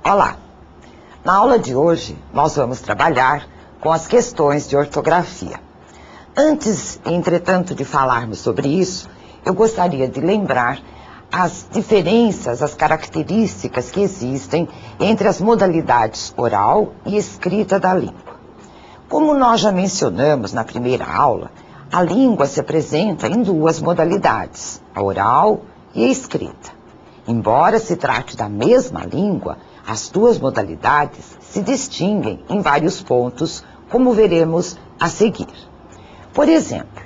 Olá! Na aula de hoje, nós vamos trabalhar com as questões de ortografia. Antes, entretanto, de falarmos sobre isso, eu gostaria de lembrar as diferenças, as características que existem entre as modalidades oral e escrita da língua. Como nós já mencionamos na primeira aula, a língua se apresenta em duas modalidades, a oral e a escrita. Embora se trate da mesma língua, as duas modalidades se distinguem em vários pontos, como veremos a seguir. Por exemplo,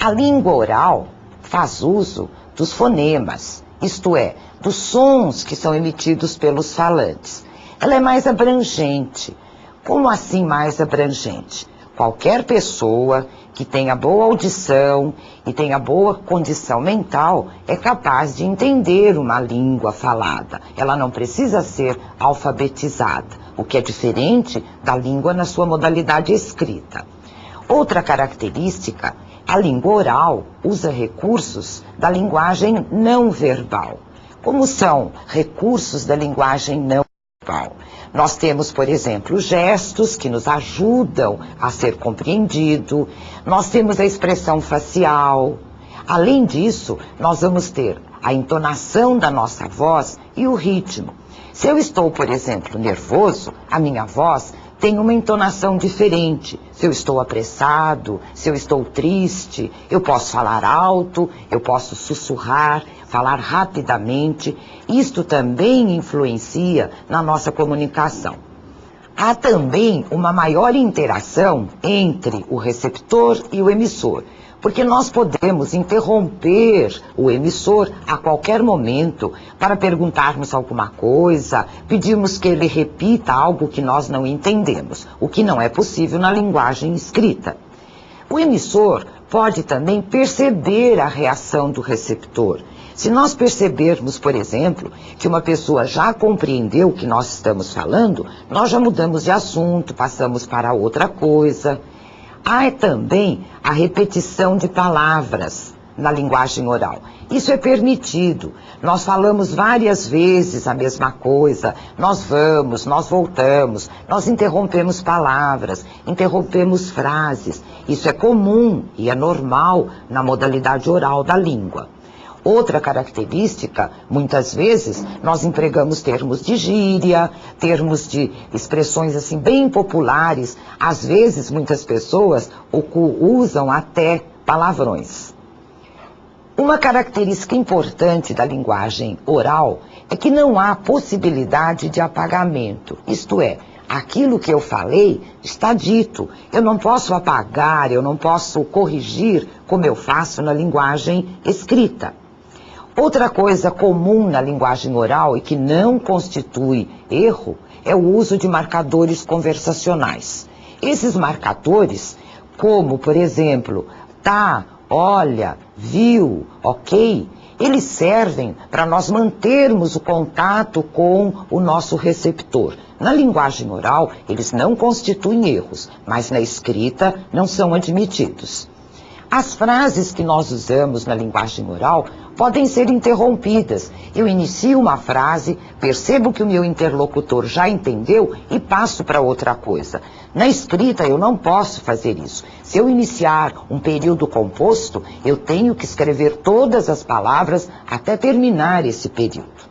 a língua oral faz uso dos fonemas, isto é, dos sons que são emitidos pelos falantes. Ela é mais abrangente. Como assim mais abrangente? Qualquer pessoa que tenha boa audição e tenha boa condição mental é capaz de entender uma língua falada. Ela não precisa ser alfabetizada, o que é diferente da língua na sua modalidade escrita. Outra característica, a língua oral usa recursos da linguagem não verbal. Como são recursos da linguagem não verbal? Nós temos, por exemplo, gestos que nos ajudam a ser compreendido. Nós temos a expressão facial. Além disso, nós vamos ter a entonação da nossa voz e o ritmo. Se eu estou, por exemplo, nervoso, a minha voz tem uma entonação diferente. Se eu estou apressado, se eu estou triste, eu posso falar alto, eu posso sussurrar, falar rapidamente. Isto também influencia na nossa comunicação. Há também uma maior interação entre o receptor e o emissor, porque nós podemos interromper o emissor a qualquer momento para perguntarmos alguma coisa, pedirmos que ele repita algo que nós não entendemos, o que não é possível na linguagem escrita. O emissor pode também perceber a reação do receptor. Se nós percebermos, por exemplo, que uma pessoa já compreendeu o que nós estamos falando, nós já mudamos de assunto, passamos para outra coisa. Há também a repetição de palavras na linguagem oral. Isso é permitido. Nós falamos várias vezes a mesma coisa. Nós vamos, nós voltamos, nós interrompemos palavras, interrompemos frases. Isso é comum e é normal na modalidade oral da língua. Outra característica, muitas vezes, nós empregamos termos de gíria, termos de expressões assim bem populares. Às vezes, muitas pessoas usam até palavrões. Uma característica importante da linguagem oral é que não há possibilidade de apagamento. Isto é, aquilo que eu falei está dito. Eu não posso apagar, eu não posso corrigir como eu faço na linguagem escrita. Outra coisa comum na linguagem oral e que não constitui erro é o uso de marcadores conversacionais. Esses marcadores, como, por exemplo, tá, olha, viu, ok, eles servem para nós mantermos o contato com o nosso receptor. Na linguagem oral, eles não constituem erros, mas na escrita não são admitidos. As frases que nós usamos na linguagem oral podem ser interrompidas. Eu inicio uma frase, percebo que o meu interlocutor já entendeu e passo para outra coisa. Na escrita eu não posso fazer isso. Se eu iniciar um período composto, eu tenho que escrever todas as palavras até terminar esse período.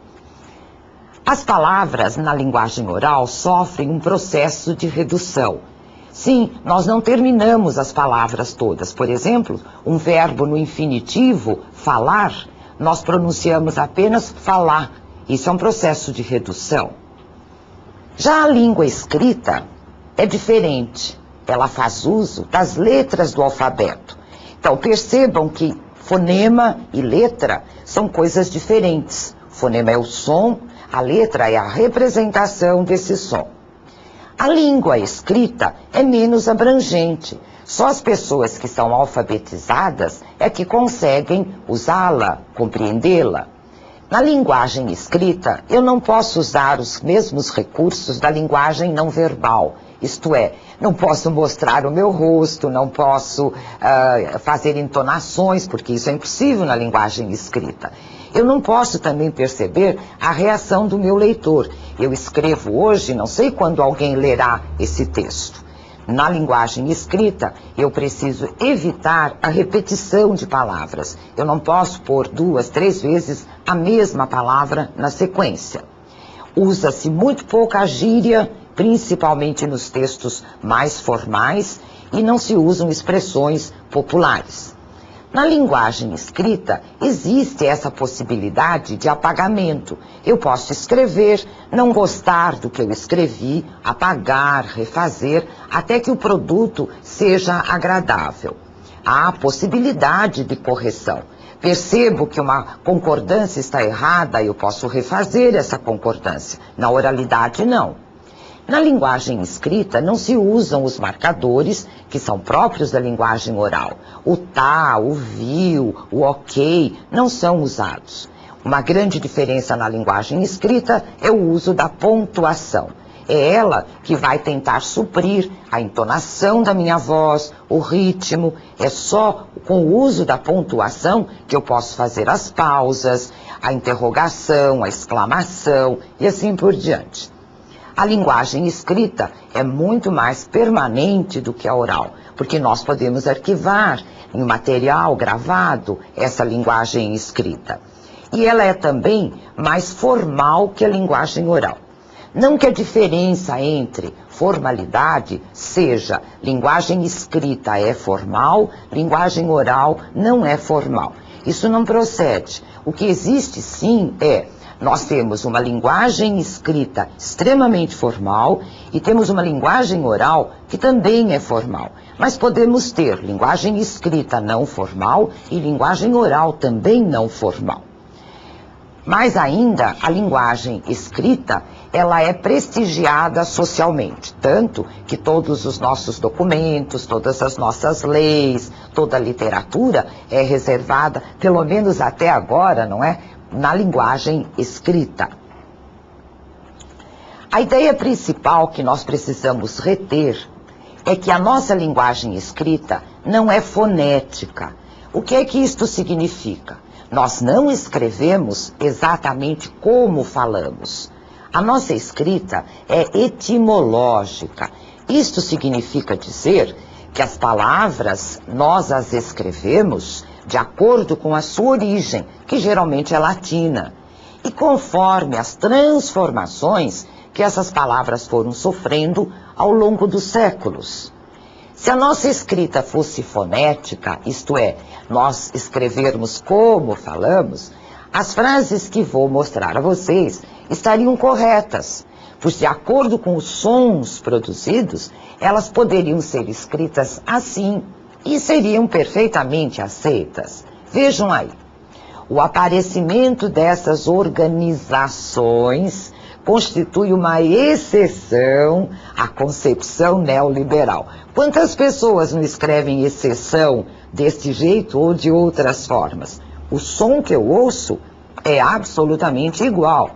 As palavras na linguagem oral sofrem um processo de redução. Sim, nós não terminamos as palavras todas. Por exemplo, um verbo no infinitivo, falar, nós pronunciamos apenas falar. Isso é um processo de redução. Já a língua escrita é diferente. Ela faz uso das letras do alfabeto. Então, percebam que fonema e letra são coisas diferentes. Fonema é o som, a letra é a representação desse som. A língua escrita é menos abrangente. Só as pessoas que são alfabetizadas é que conseguem usá-la, compreendê-la. Na linguagem escrita, eu não posso usar os mesmos recursos da linguagem não verbal. Isto é, não posso mostrar o meu rosto, não posso fazer entonações, porque isso é impossível na linguagem escrita. Eu não posso também perceber a reação do meu leitor. Eu escrevo hoje, não sei quando alguém lerá esse texto. Na linguagem escrita, eu preciso evitar a repetição de palavras. Eu não posso pôr 2, 3 vezes a mesma palavra na sequência. Usa-se muito pouca gíria, principalmente nos textos mais formais, e não se usam expressões populares. Na linguagem escrita, existe essa possibilidade de apagamento. Eu posso escrever, não gostar do que eu escrevi, apagar, refazer, até que o produto seja agradável. Há possibilidade de correção. Percebo que uma concordância está errada, eu posso refazer essa concordância. Na oralidade, não. Na linguagem escrita, não se usam os marcadores que são próprios da linguagem oral. O tá, o viu, o ok, não são usados. Uma grande diferença na linguagem escrita é o uso da pontuação. É ela que vai tentar suprir a entonação da minha voz, o ritmo. É só com o uso da pontuação que eu posso fazer as pausas, a interrogação, a exclamação e assim por diante. A linguagem escrita é muito mais permanente do que a oral, porque nós podemos arquivar em material gravado essa linguagem escrita. E ela é também mais formal que a linguagem oral. Não que a diferença entre formalidade seja linguagem escrita é formal, linguagem oral não é formal. Isso não procede. O que existe sim nós temos uma linguagem escrita extremamente formal e temos uma linguagem oral que também é formal. Mas podemos ter linguagem escrita não formal e linguagem oral também não formal. Mais ainda, a linguagem escrita, ela é prestigiada socialmente, tanto que todos os nossos documentos, todas as nossas leis, toda a literatura é reservada, pelo menos até agora, não é? Na linguagem escrita. A ideia principal que nós precisamos reter é que a nossa linguagem escrita não é fonética. O que é que isto significa? Nós não escrevemos exatamente como falamos. A nossa escrita é etimológica. Isto significa dizer que as palavras nós as escrevemos de acordo com a sua origem, que geralmente é latina, e conforme as transformações que essas palavras foram sofrendo ao longo dos séculos. Se a nossa escrita fosse fonética, isto é, nós escrevermos como falamos, as frases que vou mostrar a vocês estariam corretas, pois de acordo com os sons produzidos, elas poderiam ser escritas assim, e seriam perfeitamente aceitas. Vejam aí, o aparecimento dessas organizações constitui uma exceção à concepção neoliberal. Quantas pessoas não escrevem exceção deste jeito ou de outras formas? O som que eu ouço é absolutamente igual.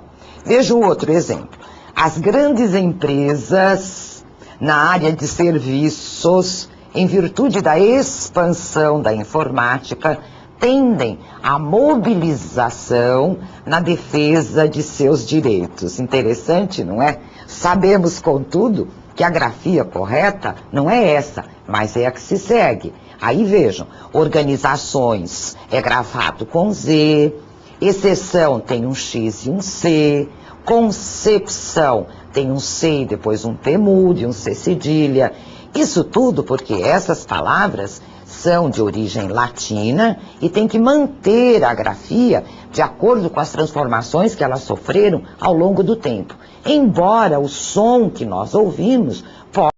Veja o outro exemplo. As grandes empresas na área de serviços, em virtude da expansão da informática, tendem à mobilização na defesa de seus direitos. Interessante, não é? Sabemos, contudo, que a grafia correta não é essa, mas é a que se segue. Aí vejam, organizações é gravado com Z, exceção tem um X e um C, concepção tem um C e depois um P mudo e um C cedilha. Isso tudo porque essas palavras são de origem latina e tem que manter a grafia de acordo com as transformações que elas sofreram ao longo do tempo. Embora o som que nós ouvimos possa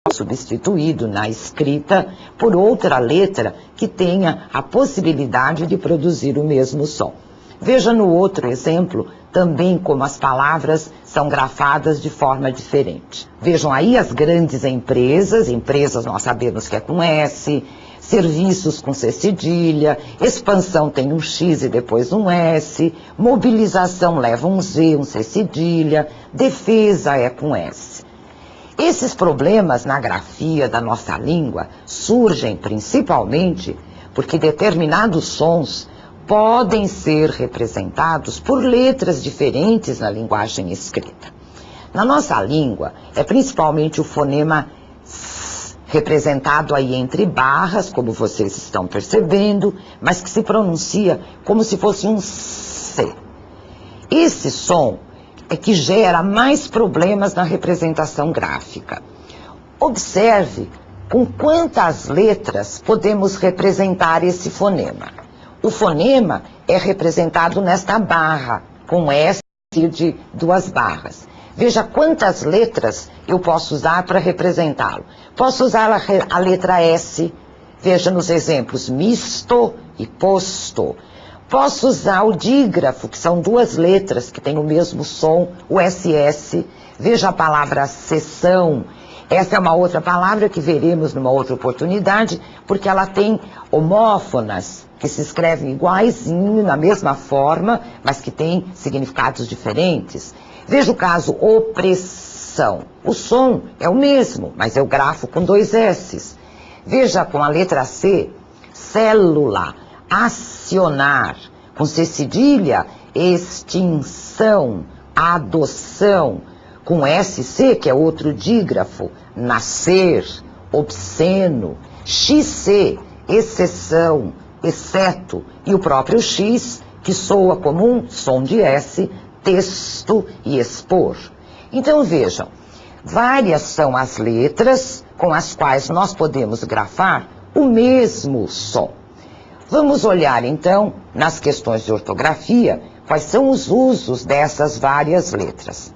ser substituído na escrita por outra letra que tenha a possibilidade de produzir o mesmo som. Veja no outro exemplo também como as palavras são grafadas de forma diferente. Vejam aí as grandes empresas nós sabemos que é com S, serviços com C cedilha, expansão tem um X e depois um S, mobilização leva um Z, um C cedilha, defesa é com S. Esses problemas na grafia da nossa língua surgem principalmente porque determinados sons podem ser representados por letras diferentes na linguagem escrita. Na nossa língua, é principalmente o fonema S, representado aí entre barras, como vocês estão percebendo, mas que se pronuncia como se fosse um C. Esse som é que gera mais problemas na representação gráfica. Observe com quantas letras podemos representar esse fonema. O fonema é representado nesta barra, com S de 2 barras. Veja quantas letras eu posso usar para representá-lo. Posso usar a letra S, veja nos exemplos, misto e posto. Posso usar o dígrafo, que são 2 letras que têm o mesmo som, o SS. Veja a palavra sessão. Essa é uma outra palavra que veremos numa outra oportunidade, porque ela tem homófonas, que se escrevem iguaizinho, na mesma forma, mas que têm significados diferentes. Veja o caso opressão. O som é o mesmo, mas eu grafo com 2 S's. Veja com a letra C, célula, acionar. Com C cedilha, extinção, adoção. Com SC, que é outro dígrafo, nascer, obsceno. XC, exceção, exceto. E o próprio X, que soa como um som de S, texto e expor. Então vejam, várias são as letras com as quais nós podemos grafar o mesmo som. Vamos olhar então, nas questões de ortografia, quais são os usos dessas várias letras.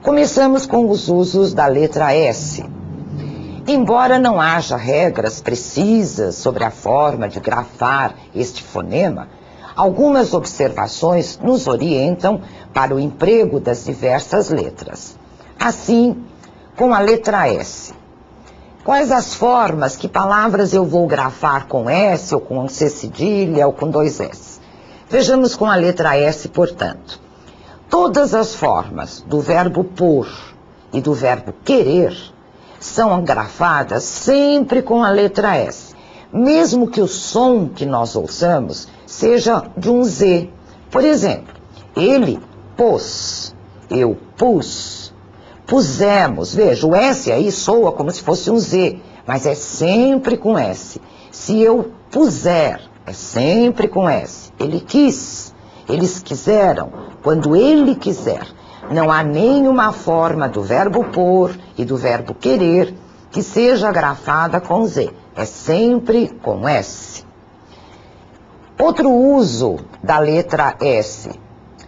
Começamos com os usos da letra S. Embora não haja regras precisas sobre a forma de grafar este fonema, algumas observações nos orientam para o emprego das diversas letras. Assim, com a letra S. Quais as formas, que palavras eu vou grafar com S, ou com C cedilha, ou com 2 S? Vejamos com a letra S, portanto. Todas as formas do verbo por e do verbo querer são grafadas sempre com a letra S, mesmo que o som que nós ouçamos seja de um Z. Por exemplo, ele pôs, eu pus, pusemos. Veja, o S aí soa como se fosse um Z, mas é sempre com S. Se eu puser, é sempre com S. Ele quis, eles quiseram, quando ele quiser. Não há nenhuma forma do verbo pôr e do verbo querer que seja grafada com Z. É sempre com S. Outro uso da letra S.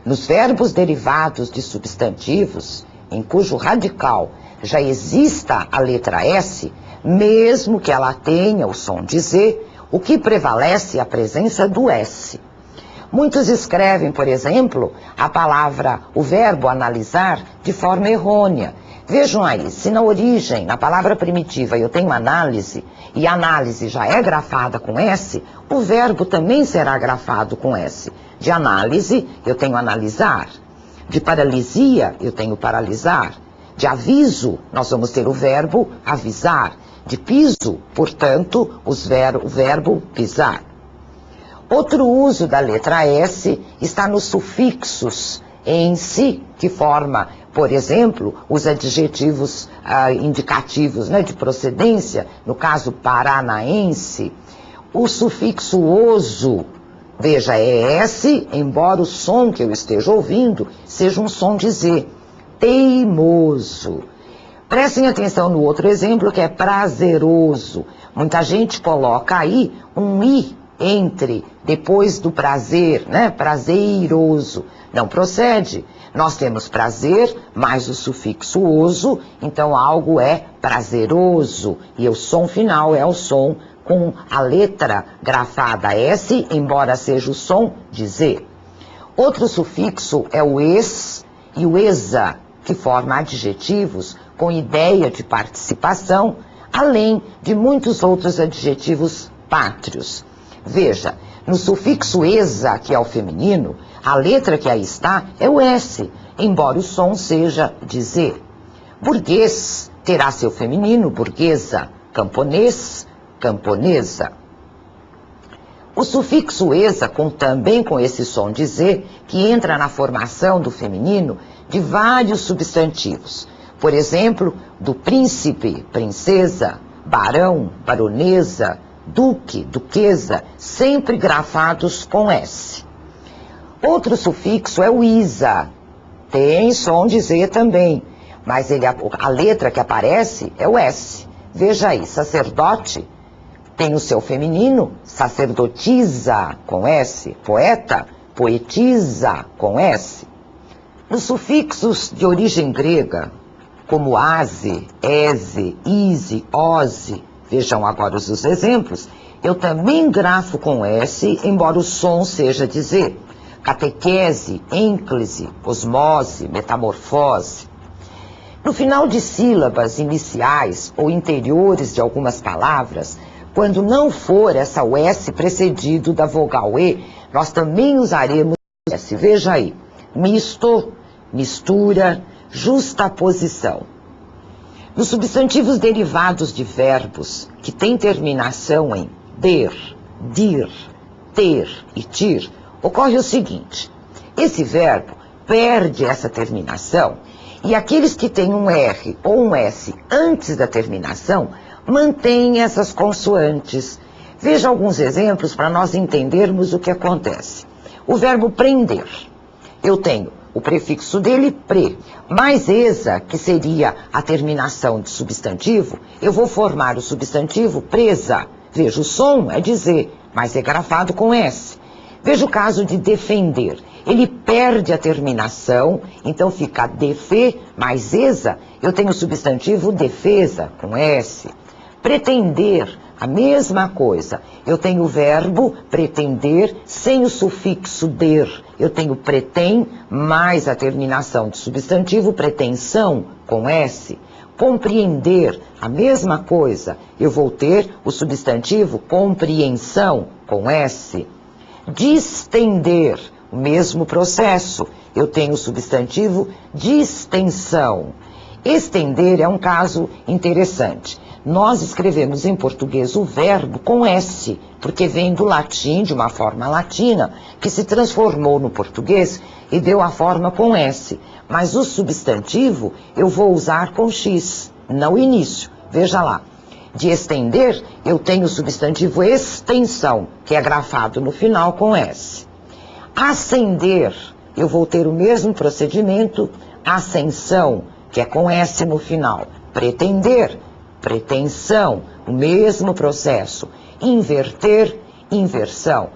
Nos verbos derivados de substantivos, em cujo radical já exista a letra S, mesmo que ela tenha o som de Z, o que prevalece é a presença do S. Muitos escrevem, por exemplo, o verbo analisar de forma errônea. Vejam aí, se na origem, na palavra primitiva, eu tenho análise, e análise já é grafada com S, o verbo também será grafado com S. De análise, eu tenho analisar. De paralisia, eu tenho paralisar. De aviso, nós vamos ter o verbo avisar. De piso, portanto, o verbo pisar. Outro uso da letra S está nos sufixos em si, que forma, por exemplo, os adjetivos indicativos, né, de procedência, no caso paranaense. O sufixo oso, veja, é S, embora o som que eu esteja ouvindo seja um som de Z. Teimoso. Prestem atenção no outro exemplo, que é prazeroso. Muita gente coloca aí um I depois do prazer, né? Prazeroso. Não procede. Nós temos prazer mais o sufixo oso, então algo é prazeroso. E o som final é o som com a letra grafada S, embora seja o som de Z. Outro sufixo é o es e o esa, que forma adjetivos com ideia de participação, além de muitos outros adjetivos pátrios. Veja, no sufixo esa, que é o feminino, a letra que aí está é o S, embora o som seja de Z. Burguês terá seu feminino, burguesa. camponês, camponesa. O sufixo esa, também com esse som de Z, que entra na formação do feminino de vários substantivos. Por exemplo, do príncipe, princesa, barão, baronesa, duque, duquesa, sempre grafados com S. Outro sufixo é o isa. Tem som de Z também, mas a letra que aparece é o S. Veja aí, sacerdote tem o seu feminino, sacerdotisa, com S. Poeta, poetisa, com S. Nos sufixos de origem grega, como ase, ese, ise, ose, vejam agora os exemplos, eu também grafo com S, embora o som seja de Z. Catequese, ênclise, osmose, metamorfose. No final de sílabas iniciais ou interiores de algumas palavras, quando não for essa o S precedido da vogal E, nós também usaremos o S. Veja aí, misto, mistura, justaposição. Nos substantivos derivados de verbos que têm terminação em der, dir, ter e tir, ocorre o seguinte: esse verbo perde essa terminação e aqueles que têm um R ou um S antes da terminação mantêm essas consoantes. Veja alguns exemplos para nós entendermos o que acontece. O verbo prender, eu tenho o prefixo dele, pre, mais esa, que seria a terminação de substantivo, eu vou formar o substantivo presa. Veja, o som é de Z, mas é grafado com S. Veja o caso de defender. Ele perde a terminação, então fica defe mais esa, eu tenho o substantivo defesa, com S. Pretender, a mesma coisa. Eu tenho o verbo pretender sem o sufixo der. Eu tenho pretém mais a terminação de substantivo pretensão, com S. Compreender, a mesma coisa. Eu vou ter o substantivo compreensão, com S. Distender, o mesmo processo. Eu tenho o substantivo distensão. Estender é um caso interessante. Nós escrevemos em português o verbo com S, porque vem do latim, de uma forma latina, que se transformou no português e deu a forma com S. Mas o substantivo eu vou usar com X, no início. Veja lá. De estender, eu tenho o substantivo extensão, que é grafado no final com S. Ascender, eu vou ter o mesmo procedimento, ascensão, que é com S no final. Pretender, pretensão, o mesmo processo. Inverter, inversão.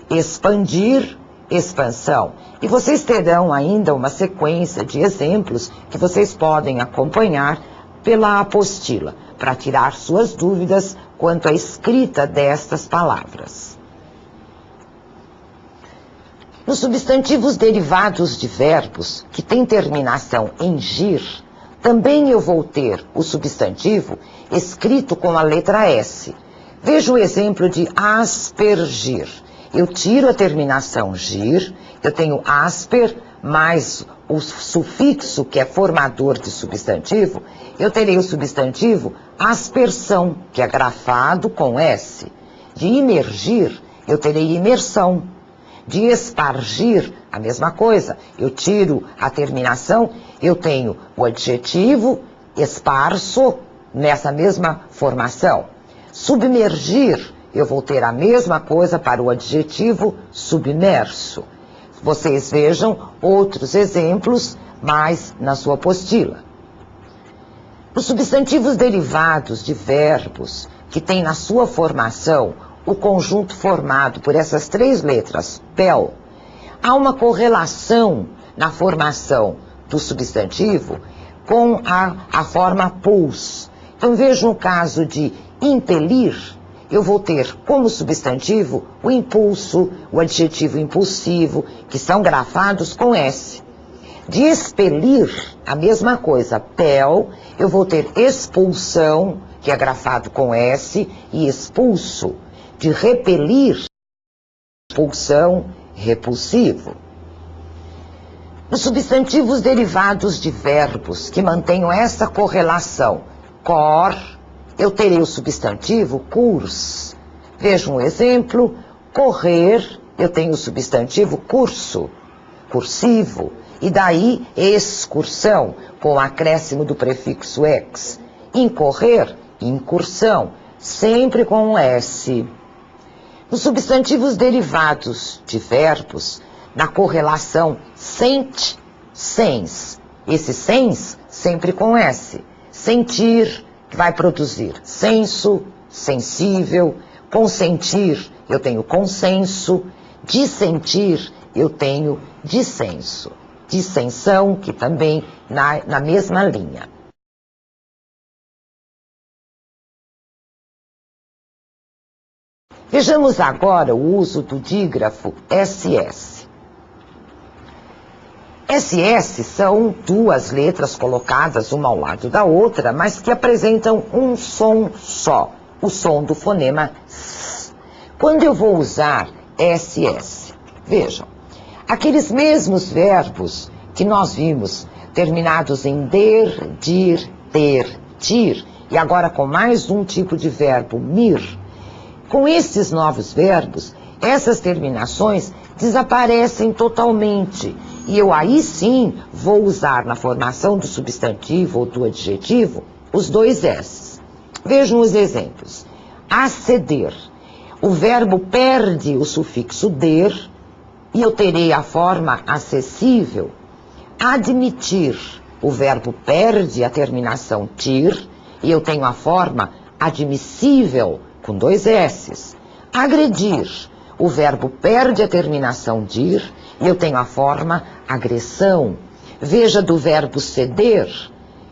Expandir, expansão. E vocês terão ainda uma sequência de exemplos que vocês podem acompanhar pela apostila, para tirar suas dúvidas quanto à escrita destas palavras. Nos substantivos derivados de verbos que têm terminação em gir, também eu vou ter o substantivo escrito com a letra S. Veja o exemplo de aspergir. Eu tiro a terminação gir, eu tenho asper mais o sufixo que é formador de substantivo, eu terei o substantivo aspersão, que é grafado com S. De imergir, eu terei imersão. De espargir, a mesma coisa. Eu tiro a terminação, eu tenho o adjetivo esparso nessa mesma formação. Submergir, eu vou ter a mesma coisa para o adjetivo submerso. Vocês vejam outros exemplos mais na sua apostila. Os substantivos derivados de verbos que têm na sua formação o conjunto formado por essas três letras, pel, há uma correlação na formação do substantivo com a forma pous. Então veja o caso de impelir, eu vou ter como substantivo o impulso, o adjetivo impulsivo, que são grafados com S. De expelir, a mesma coisa, pel, eu vou ter expulsão, que é grafado com S, e expulso. De repelir, expulsão, repulsivo. Os substantivos derivados de verbos que mantenham essa correlação, cor, eu terei o substantivo curs. Veja um exemplo, correr, eu tenho o substantivo curso, cursivo, e daí excursão, com o acréscimo do prefixo ex. Incorrer, incursão, sempre com um S. Os substantivos derivados de verbos, na correlação sente, sens. Esse sens, sempre com S. Sentir, que vai produzir senso, sensível. Consentir, eu tenho consenso. Dissentir, eu tenho dissenso. Dissensão, que também na mesma linha. Vejamos agora o uso do dígrafo SS. SS são duas letras colocadas uma ao lado da outra, mas que apresentam um som só, o som do fonema S. Quando eu vou usar SS? Vejam, aqueles mesmos verbos que nós vimos, terminados em der, dir, ter, tir, e agora com mais um tipo de verbo, mir. Com esses novos verbos, essas terminações desaparecem totalmente. E eu aí sim vou usar na formação do substantivo ou do adjetivo os dois S. Vejam os exemplos. Aceder. O verbo perde o sufixo der e eu terei a forma acessível. Admitir. O verbo perde a terminação tir e eu tenho a forma admissível com dois S's. Agredir. O verbo perde a terminação dir e eu tenho a forma agressão. Veja do verbo ceder.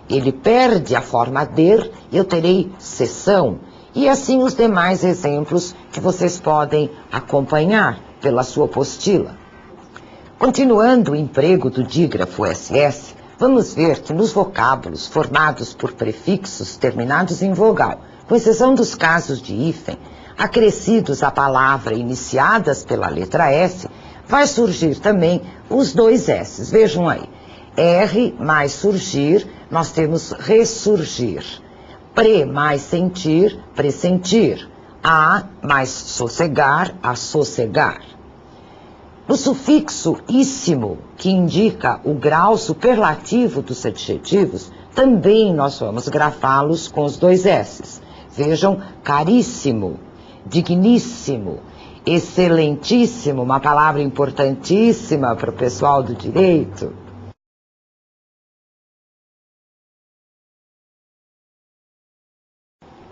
Ele perde a forma der e eu terei cessão. E assim os demais exemplos que vocês podem acompanhar pela sua apostila. Continuando o emprego do dígrafo SS, vamos ver que nos vocábulos formados por prefixos terminados em vogal, com exceção dos casos de hífen, acrescidos à palavra iniciadas pela letra S, vai surgir também os dois S's. Vejam aí. R mais surgir, nós temos ressurgir. Pre mais sentir, pressentir. A mais sossegar, assossegar. No sufixo íssimo, que indica o grau superlativo dos adjetivos, também nós vamos grafá-los com os dois S's. Vejam, caríssimo, digníssimo, excelentíssimo, uma palavra importantíssima para o pessoal do direito.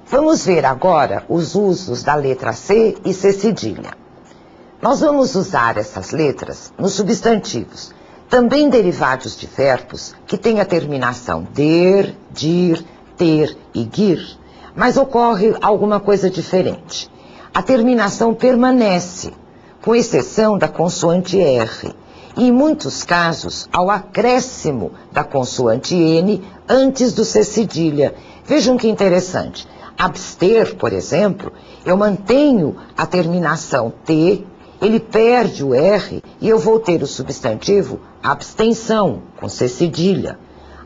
Vamos ver agora os usos da letra C e C cedilha. Nós vamos usar essas letras nos substantivos, também derivados de verbos que têm a terminação der, dir, ter e gir, mas ocorre alguma coisa diferente. A terminação permanece, com exceção da consoante R, e em muitos casos ao acréscimo da consoante N antes do C cedilha. Vejam que interessante. Abster, por exemplo, eu mantenho a terminação T, ele perde o R e eu vou ter o substantivo abstenção, com C cedilha.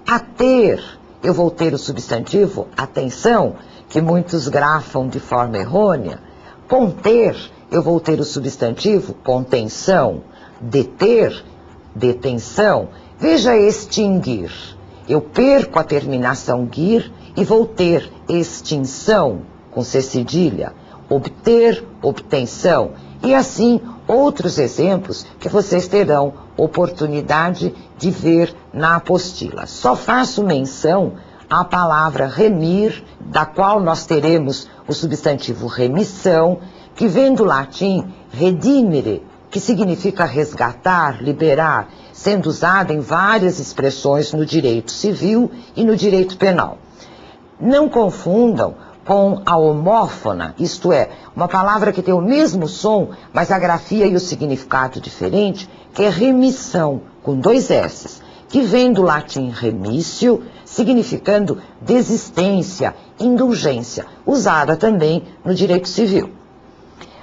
Ater, eu vou ter o substantivo atenção, que muitos grafam de forma errônea. Conter, eu vou ter o substantivo contenção. Deter, detenção. Veja extinguir. Eu perco a terminação guir e vou ter extinção, com C cedilha. Obter, obtenção. E assim, outros exemplos que vocês terão oportunidade de ver na apostila. Só faço menção à palavra remir, da qual nós teremos o substantivo remissão, que vem do latim redimere, que significa resgatar, liberar, sendo usada em várias expressões no direito civil e no direito penal. Não confundam com a homófona, isto é, uma palavra que tem o mesmo som, mas a grafia e o significado diferente, que é remissão, com dois S's, que vem do latim remissio, significando desistência, indulgência, usada também no direito civil.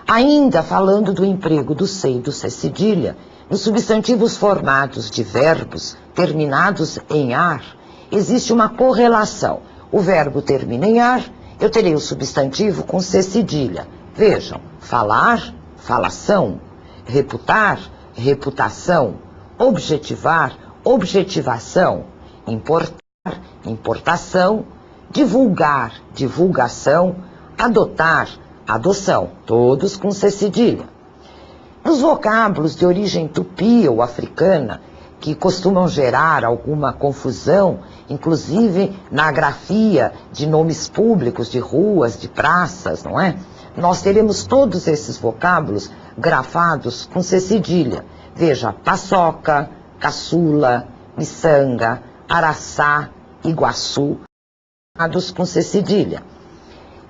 Ainda falando do emprego do C e do C cedilha, nos substantivos formados de verbos terminados em ar, existe uma correlação. O verbo termina em ar eu terei o substantivo com C cedilha. Vejam, falar, falação, reputar, reputação, objetivar, objetivação, importar, importação, divulgar, divulgação, adotar, adoção, todos com C cedilha. Nos vocábulos de origem tupi ou africana, que costumam gerar alguma confusão, inclusive na grafia de nomes públicos, de ruas, de praças, não é? Nós teremos todos esses vocábulos grafados com C cedilha. Veja, paçoca, caçula, miçanga, araçá, iguaçu, grafados com C cedilha.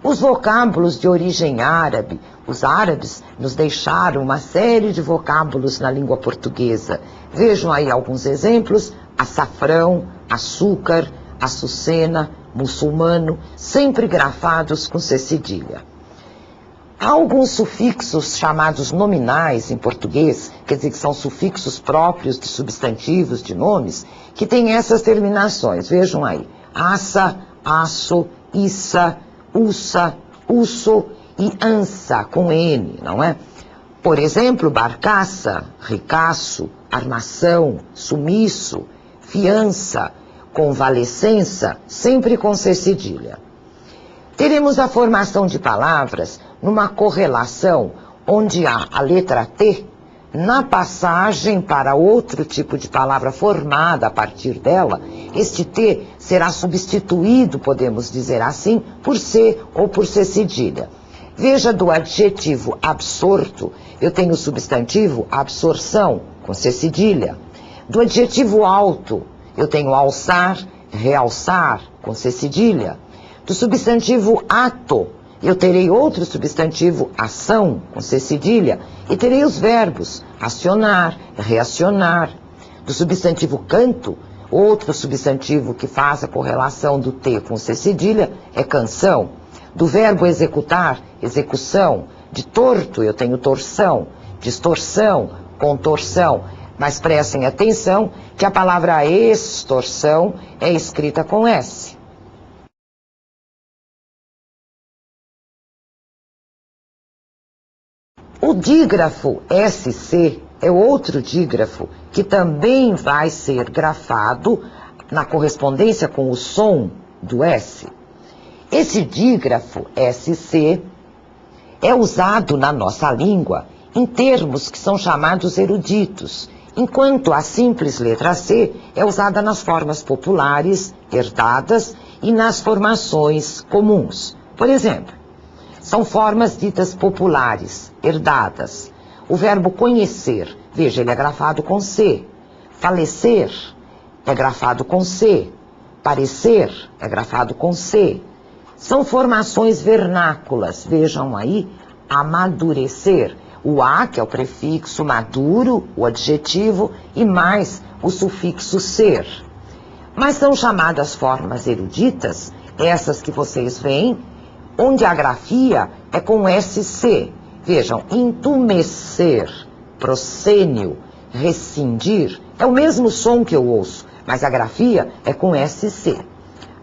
Os vocábulos de origem árabe, os árabes nos deixaram uma série de vocábulos na língua portuguesa. Vejam aí alguns exemplos: açafrão, açúcar, açucena, muçulmano, sempre grafados com C cedilha. Há alguns sufixos chamados nominais em português, quer dizer que são sufixos próprios de substantivos, de nomes, que têm essas terminações. Vejam aí: aça, aço, issa, ussa, usso e ança, com N, não é? Por exemplo, barcaça, ricaço, armação, sumiço, fiança, convalescença, sempre com C cedilha. Teremos a formação de palavras numa correlação onde há a letra T na passagem para outro tipo de palavra formada a partir dela. Este T será substituído, podemos dizer assim, por C ou por C cedilha. Veja, do adjetivo absorto, eu tenho o substantivo absorção, com C cedilha. Do adjetivo alto, eu tenho alçar, realçar, com C cedilha. Do substantivo ato, eu terei outro substantivo ação, com C cedilha, e terei os verbos acionar, reacionar. Do substantivo canto, outro substantivo que faz a correlação do T com C cedilha é canção. Do verbo executar, execução. De torto, eu tenho torção. Distorção, contorção. Mas prestem atenção que a palavra extorsão é escrita com S. O dígrafo SC é outro dígrafo que também vai ser grafado na correspondência com o som do S. Esse dígrafo SC é usado na nossa língua em termos que são chamados eruditos, enquanto a simples letra C é usada nas formas populares, herdadas, e nas formações comuns. Por exemplo, são formas ditas populares, herdadas. O verbo conhecer, veja, ele é grafado com C. Falecer é grafado com C. Parecer é grafado com C. São formações vernáculas, vejam aí, amadurecer. O A, que é o prefixo maduro, o adjetivo, e mais o sufixo ser. Mas são chamadas formas eruditas, essas que vocês veem, onde a grafia é com SC. Vejam, entumecer, proscênio, rescindir, é o mesmo som que eu ouço, mas a grafia é com SC.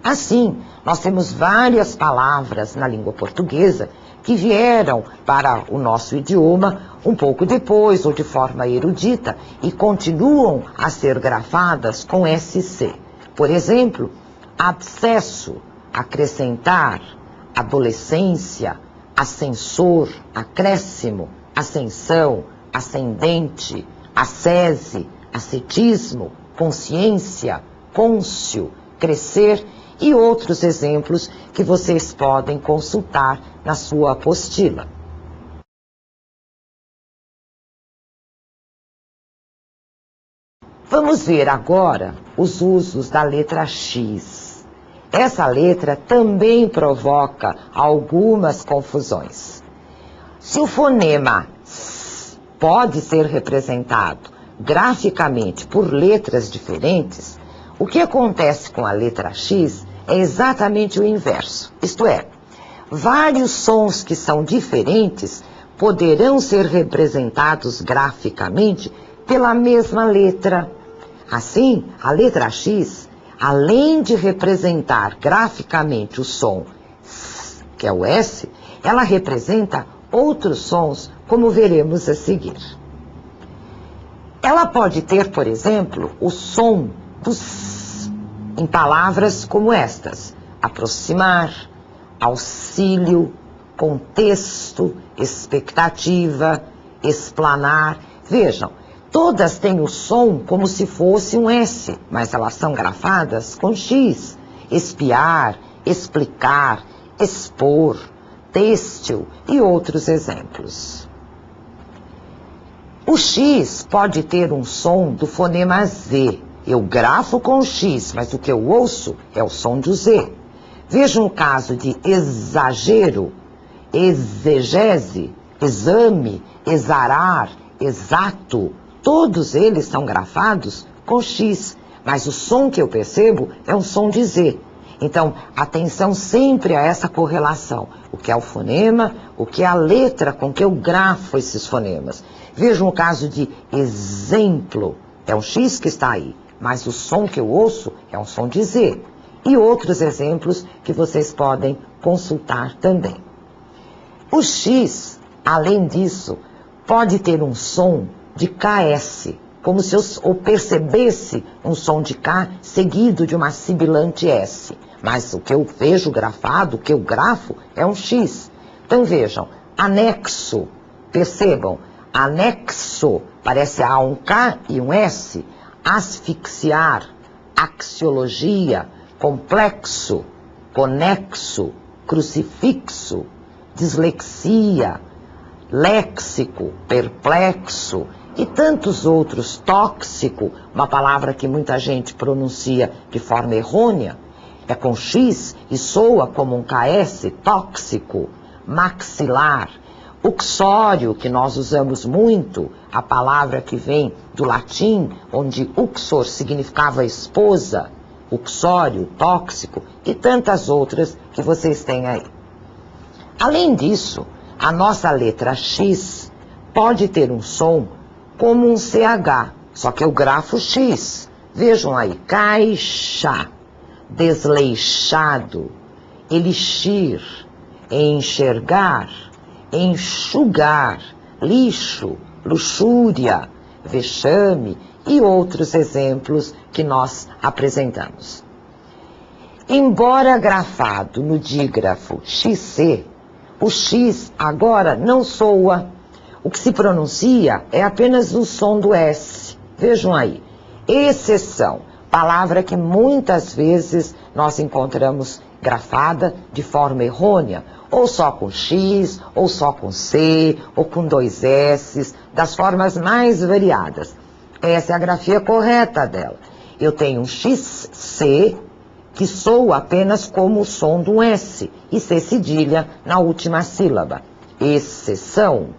Assim, nós temos várias palavras na língua portuguesa que vieram para o nosso idioma um pouco depois ou de forma erudita e continuam a ser grafadas com SC. Por exemplo, abscesso, acrescentar, adolescência, ascensor, acréscimo, ascensão, ascendente, ascese, ascetismo, consciência, cônscio, crescer e outros exemplos que vocês podem consultar na sua apostila. Vamos ver agora os usos da letra X. Essa letra também provoca algumas confusões. Se o fonema S pode ser representado graficamente por letras diferentes, o que acontece com a letra X é exatamente o inverso. Isto é, vários sons que são diferentes poderão ser representados graficamente pela mesma letra. Assim, a letra X, além de representar graficamente o som S, que é o S, ela representa outros sons, como veremos a seguir. Ela pode ter, por exemplo, o som do S, em palavras como estas: aproximar, auxílio, contexto, expectativa, explanar. Vejam, todas têm o som como se fosse um S, mas elas são grafadas com X. Espiar, explicar, expor, têxtil e outros exemplos. O X pode ter um som do fonema Z. Eu grafo com o X, mas o que eu ouço é o som do Z. Vejam o caso de exagero, exegese, exame, exarar, exato. Todos eles são grafados com X, mas o som que eu percebo é um som de Z. Então, atenção sempre a essa correlação. O que é o fonema, o que é a letra com que eu grafo esses fonemas. Vejam o caso de exemplo. É um X que está aí, mas o som que eu ouço é um som de Z. E outros exemplos que vocês podem consultar também. O X, além disso, pode ter um som de KS, como se eu percebesse um som de K seguido de uma sibilante S. Mas o que eu vejo grafado, o que eu grafo, é um X. Então vejam, anexo, percebam, anexo, parece há um K e um S. Asfixiar, axiologia, complexo, conexo, crucifixo, dislexia, léxico, perplexo e tantos outros. Tóxico, uma palavra que muita gente pronuncia de forma errônea, é com X e soa como um KS, tóxico. Maxilar, uxório, que nós usamos muito, a palavra que vem do latim, onde uxor significava esposa, uxório, tóxico e tantas outras que vocês têm aí. Além disso, a nossa letra X pode ter um som como um CH, só que eu grafo X. Vejam aí, caixa, desleixado, elixir, enxergar, enxugar, lixo, luxúria, vexame e outros exemplos que nós apresentamos. Embora grafado no dígrafo XC, o X agora não soa. O que se pronuncia é apenas o som do S. Vejam aí, exceção, palavra que muitas vezes nós encontramos grafada de forma errônea, ou só com X, ou só com C, ou com 2 S, das formas mais variadas. Essa é a grafia correta dela. Eu tenho um XC que soa apenas como o som do S, e C cedilha na última sílaba. Exceção,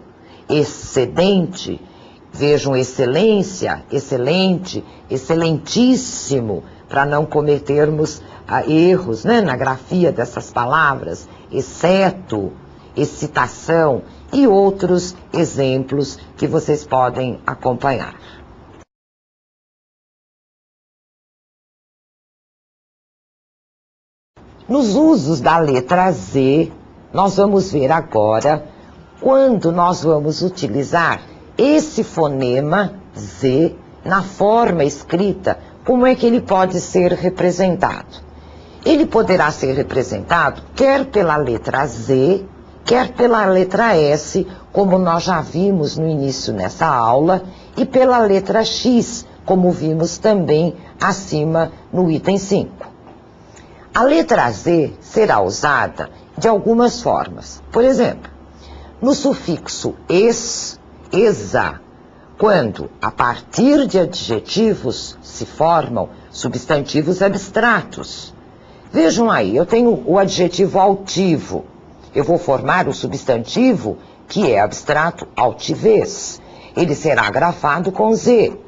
excedente, vejam excelência, excelente, excelentíssimo, para não cometermos erros, né, na grafia dessas palavras, exceto, excitação e outros exemplos que vocês podem acompanhar. Nos usos da letra Z, nós vamos ver agora quando nós vamos utilizar esse fonema Z na forma escrita, como é que ele pode ser representado. Ele poderá ser representado quer pela letra Z, quer pela letra S, como nós já vimos no início nessa aula, e pela letra X, como vimos também acima no item 5. A letra Z será usada de algumas formas. Por exemplo, no sufixo es, esa, quando a partir de adjetivos se formam substantivos abstratos. Vejam aí, eu tenho o adjetivo altivo. Eu vou formar o substantivo que é abstrato, altivez. Ele será grafado com Z.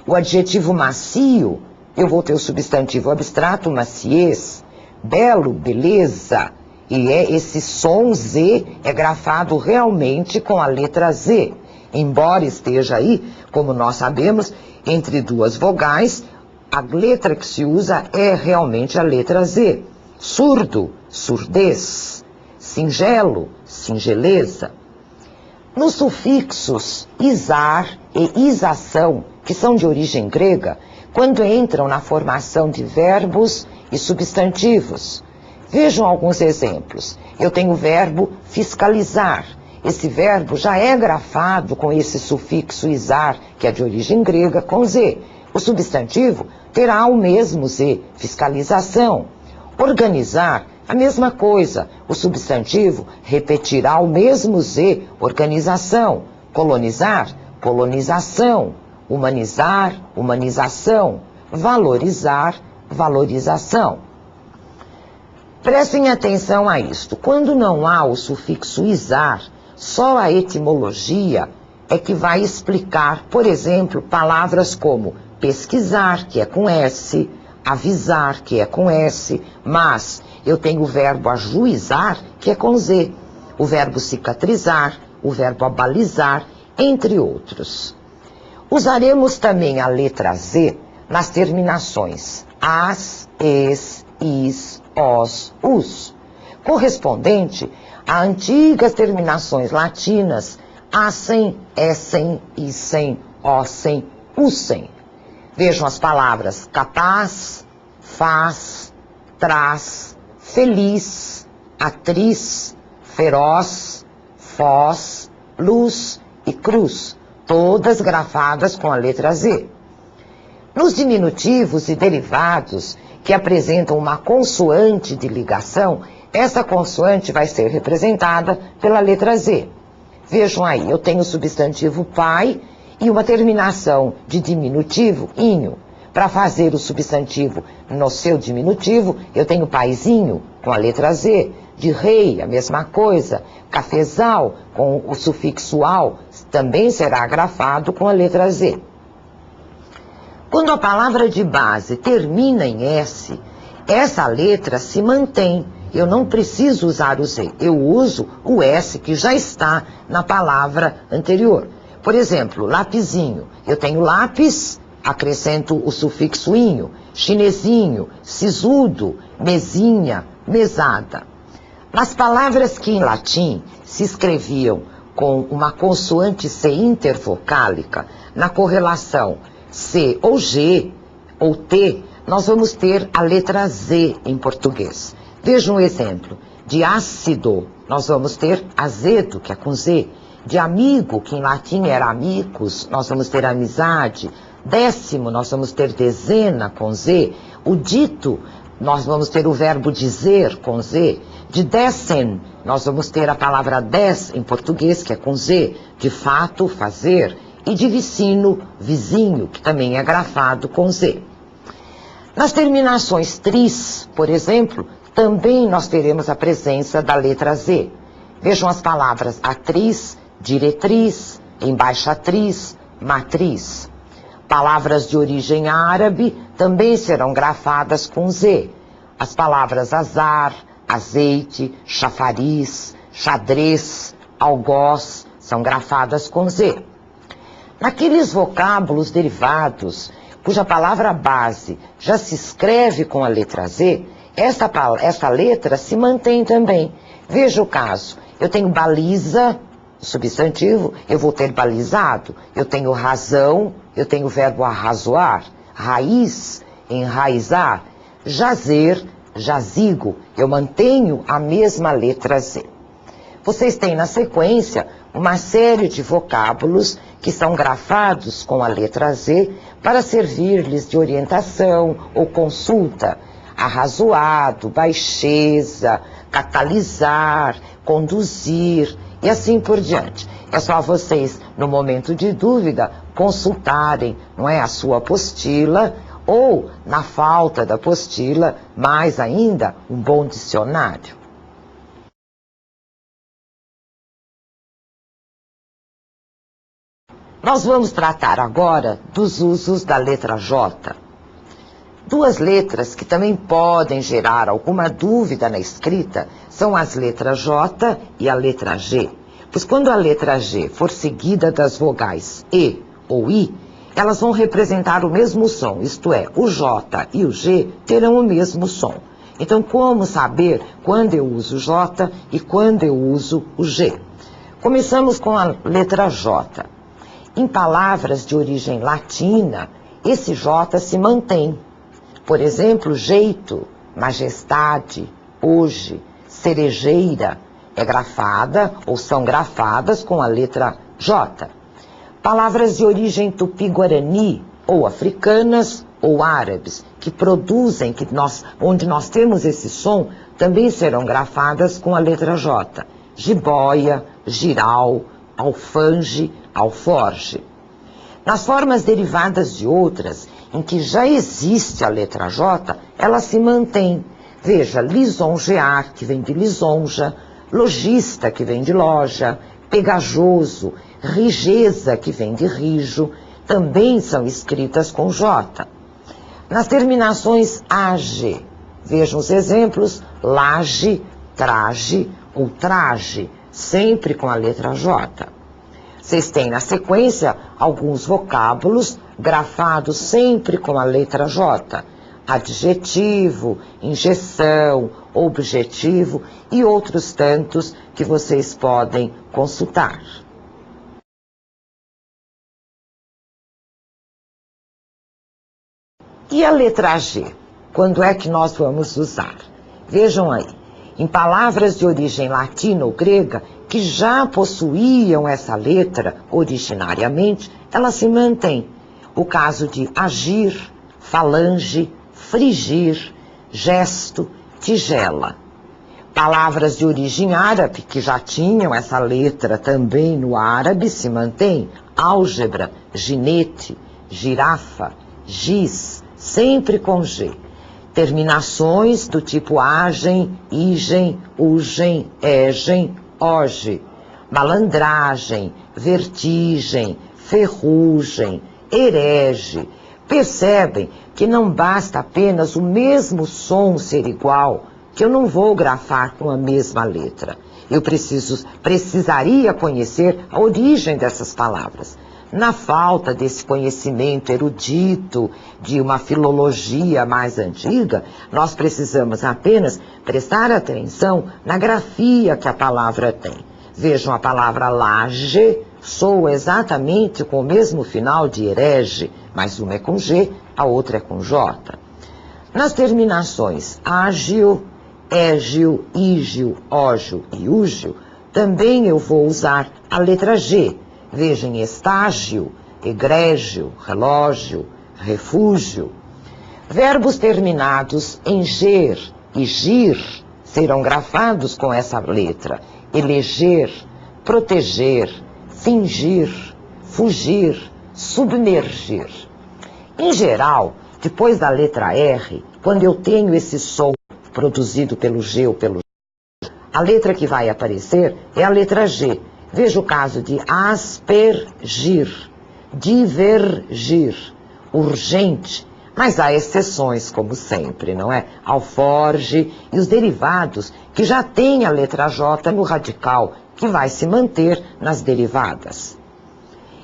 O adjetivo macio, eu vou ter o substantivo abstrato, maciez. Belo, beleza. E esse som Z é grafado realmente com a letra Z. Embora esteja aí, como nós sabemos, entre duas vogais, a letra que se usa é realmente a letra Z. Surdo, surdez. singelo, singeleza. Nos sufixos isar e isação, que são de origem grega, quando entram na formação de verbos e substantivos. Vejam alguns exemplos. Eu tenho o verbo fiscalizar. Esse verbo já é grafado com esse sufixo isar, que é de origem grega, com Z. O substantivo terá o mesmo Z, fiscalização. Organizar, a mesma coisa. O substantivo repetirá o mesmo Z, organização. Colonizar, colonização. Humanizar, humanização. Valorizar, valorização. Prestem atenção a isto. Quando não há o sufixo isar, só a etimologia é que vai explicar, por exemplo, palavras como pesquisar, que é com S, avisar, que é com S, mas eu tenho o verbo ajuizar, que é com Z, o verbo cicatrizar, o verbo abalizar, entre outros. Usaremos também a letra Z nas terminações as, es, is, os, us, correspondente a antigas terminações latinas assem, essem, issem, ossem, ussem. Vejam as palavras capaz, faz, traz, feliz, atriz, feroz, foz, luz e cruz, todas grafadas com a letra Z. Nos diminutivos e derivados que apresentam uma consoante de ligação, essa consoante vai ser representada pela letra Z. Vejam aí, eu tenho o substantivo pai e uma terminação de diminutivo, inho. Para fazer o substantivo no seu diminutivo, eu tenho paizinho, com a letra Z. De rei, a mesma coisa. Cafezal, com o sufixo al, também será grafado com a letra Z. Quando a palavra de base termina em S, essa letra se mantém. Eu não preciso usar o Z, eu uso o S que já está na palavra anterior. Por exemplo, lapisinho. Eu tenho lápis, acrescento o sufixo inho, chinesinho, sisudo, mesinha, mesada. Nas palavras que em latim se escreviam com uma consoante C intervocálica, na correlação C ou G ou T, nós vamos ter a letra Z em português. Vejam um exemplo. De ácido, nós vamos ter azedo, que é com Z. De amigo, que em latim era amicus, nós vamos ter amizade. Décimo, nós vamos ter dezena, com Z. O dito, nós vamos ter o verbo dizer, com Z. De décen, nós vamos ter a palavra dez em português, que é com Z. De fato, fazer. E de vicino, vizinho, que também é grafado com Z. Nas terminações tris, por exemplo, também nós teremos a presença da letra Z. Vejam as palavras atriz, diretriz, embaixatriz, matriz. Palavras de origem árabe também serão grafadas com Z. As palavras azar, azeite, chafariz, xadrez, algoz são grafadas com Z. Naqueles vocábulos derivados, cuja palavra base já se escreve com a letra Z, essa letra se mantém também. Veja o caso. Eu tenho baliza, substantivo, eu vou ter balizado. Eu tenho razão, eu tenho o verbo arrazoar. Raiz, enraizar. Jazer, jazigo. Eu mantenho a mesma letra Z. Vocês têm na sequência uma série de vocábulos que são grafados com a letra Z para servir-lhes de orientação ou consulta. Arrazoado, baixeza, catalisar, conduzir e assim por diante. É só vocês, no momento de dúvida, consultarem, não é, a sua apostila ou, na falta da apostila, mais ainda, um bom dicionário. Nós vamos tratar agora dos usos da letra J. Duas letras que também podem gerar alguma dúvida na escrita são as letras J e a letra G. Pois quando a letra G for seguida das vogais E ou I, elas vão representar o mesmo som, isto é, o J e o G terão o mesmo som. Então, como saber quando eu uso J e quando eu uso o G? Começamos com a letra J. Em palavras de origem latina, esse J se mantém. Por exemplo, jeito, majestade, hoje, cerejeira, é grafada ou são grafadas com a letra J. Palavras de origem tupi-guarani, ou africanas, ou árabes, que produzem, onde nós temos esse som, também serão grafadas com a letra J. Jiboia, giral, alfange, alforge. Nas formas derivadas de outras, em que já existe a letra J, ela se mantém. Veja, lisonjear, que vem de lisonja, lojista, que vem de loja, pegajoso, rijeza, que vem de rijo, também são escritas com J. Nas terminações AG, vejam os exemplos, laje, traje ou traje, sempre com a letra J. Vocês têm na sequência alguns vocábulos grafados sempre com a letra J. Adjetivo, injeção, objetivo e outros tantos que vocês podem consultar. E a letra G? Quando é que nós vamos usar? Vejam aí, em palavras de origem latina ou grega, que já possuíam essa letra originariamente, ela se mantém. O caso de agir, falange, frigir, gesto, tigela. Palavras de origem árabe, que já tinham essa letra também no árabe, se mantém. Álgebra, ginete, girafa, giz, sempre com G. Terminações do tipo agem, igem, ugem, egem, hoje. Malandragem, vertigem, ferrugem, herege. Percebem que não basta apenas o mesmo som ser igual, que eu não vou grafar com a mesma letra. Eu precisaria conhecer a origem dessas palavras. Na falta desse conhecimento erudito de uma filologia mais antiga, nós precisamos apenas prestar atenção na grafia que a palavra tem. Vejam, a palavra laje soa exatamente com o mesmo final de herege, mas uma é com G, a outra é com J. Nas terminações ágil, égil, ígil, ógil e úgil, também eu vou usar a letra G. Vejam, estágio, egrégio, relógio, refúgio. Verbos terminados em ger e gir serão grafados com essa letra. Eleger, proteger, fingir, fugir, submergir. Em geral, depois da letra R, quando eu tenho esse som produzido pelo G ou pelo J, a letra que vai aparecer é a letra G. Veja o caso de aspergir, divergir, urgente, mas há exceções, como sempre, não é? Alforge e os derivados que já têm a letra J no radical, que vai se manter nas derivadas.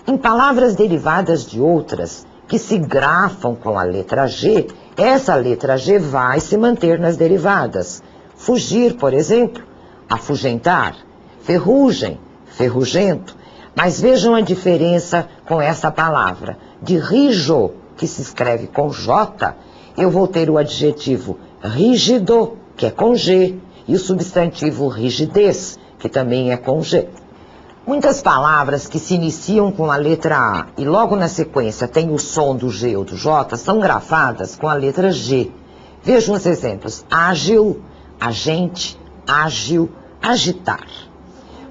Em palavras derivadas de outras, que se grafam com a letra G, essa letra G vai se manter nas derivadas. Fugir, por exemplo, afugentar, ferrugem, ferrugento. Mas vejam a diferença com essa palavra. De rijo, que se escreve com J, eu vou ter o adjetivo rígido, que é com G, e o substantivo rigidez, que também é com G. Muitas palavras que se iniciam com a letra A e logo na sequência tem o som do G ou do J são grafadas com a letra G. Vejam os exemplos. Ágil, agente, ágil, agitar.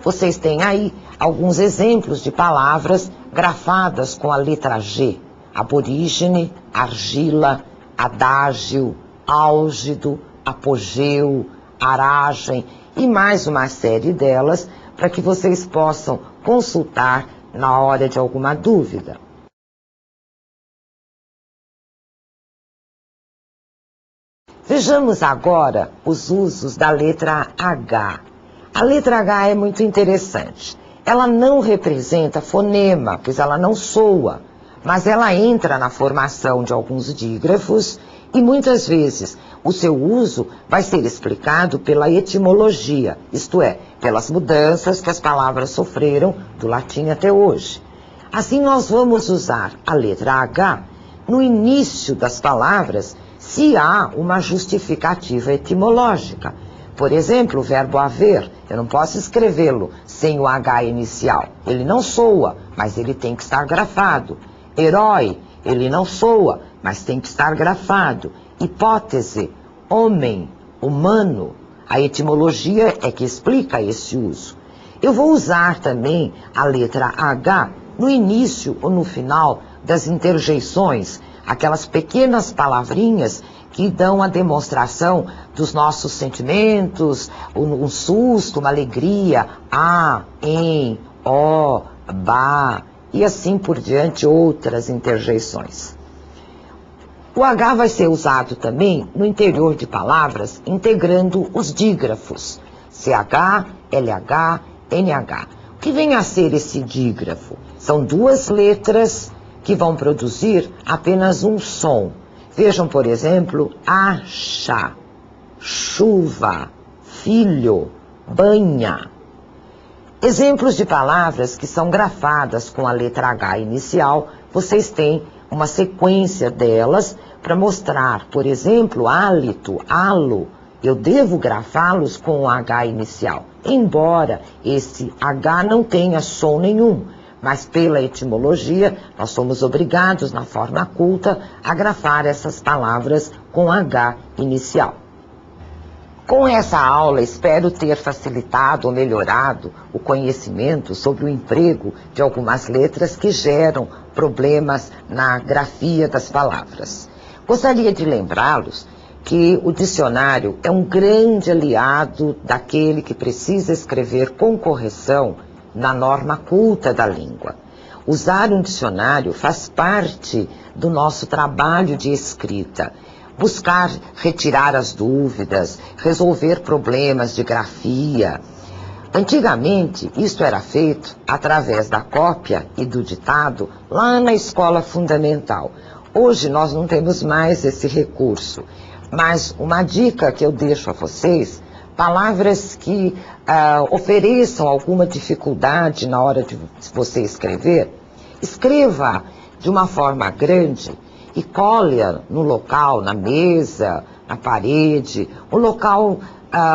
Vocês têm aí alguns exemplos de palavras grafadas com a letra G. Aborígene, argila, adágio, álgido, apogeu, aragem e mais uma série delas para que vocês possam consultar na hora de alguma dúvida. Vejamos agora os usos da letra H. A letra H é muito interessante. Ela não representa fonema, pois ela não soa, mas ela entra na formação de alguns dígrafos e muitas vezes o seu uso vai ser explicado pela etimologia, isto é, pelas mudanças que as palavras sofreram do latim até hoje. Assim, nós vamos usar a letra H no início das palavras se há uma justificativa etimológica. Por exemplo, o verbo haver, eu não posso escrevê-lo sem o H inicial. Ele não soa, mas ele tem que estar grafado. Herói, ele não soa, mas tem que estar grafado. Hipótese, homem, humano. A etimologia é que explica esse uso. Eu vou usar também a letra H no início ou no final das interjeições, aquelas pequenas palavrinhas que dão a demonstração dos nossos sentimentos, um susto, uma alegria, a, em, ó, ba, e assim por diante, outras interjeições. O H vai ser usado também no interior de palavras, integrando os dígrafos, CH, LH, NH. O que vem a ser esse dígrafo? São duas letras que vão produzir apenas um som. Vejam, por exemplo, acha, chuva, filho, banha. Exemplos de palavras que são grafadas com a letra H inicial, vocês têm uma sequência delas para mostrar, por exemplo, hálito, halo. Eu devo grafá-los com o H inicial, embora esse H não tenha som nenhum. Mas pela etimologia, nós somos obrigados, na forma culta, a grafar essas palavras com H inicial. Com essa aula, espero ter facilitado ou melhorado o conhecimento sobre o emprego de algumas letras que geram problemas na grafia das palavras. Gostaria de lembrá-los que o dicionário é um grande aliado daquele que precisa escrever com correção na norma culta da língua. Usar um dicionário faz parte do nosso trabalho de escrita. Buscar retirar as dúvidas, resolver problemas de grafia. Antigamente, isto era feito através da cópia e do ditado lá na escola fundamental. Hoje nós não temos mais esse recurso. Mas uma dica que eu deixo a vocês: palavras que ofereçam alguma dificuldade na hora de você escrever, escreva de uma forma grande e colhe-a no local, na mesa, na parede, um local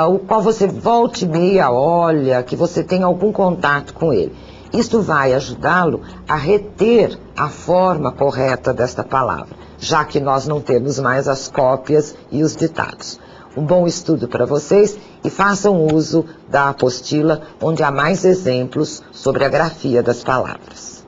o qual você volte e meia olha, que você tenha algum contato com ele. Isto vai ajudá-lo a reter a forma correta desta palavra, já que nós não temos mais as cópias e os ditados. Um bom estudo para vocês e façam uso da apostila, onde há mais exemplos sobre a grafia das palavras.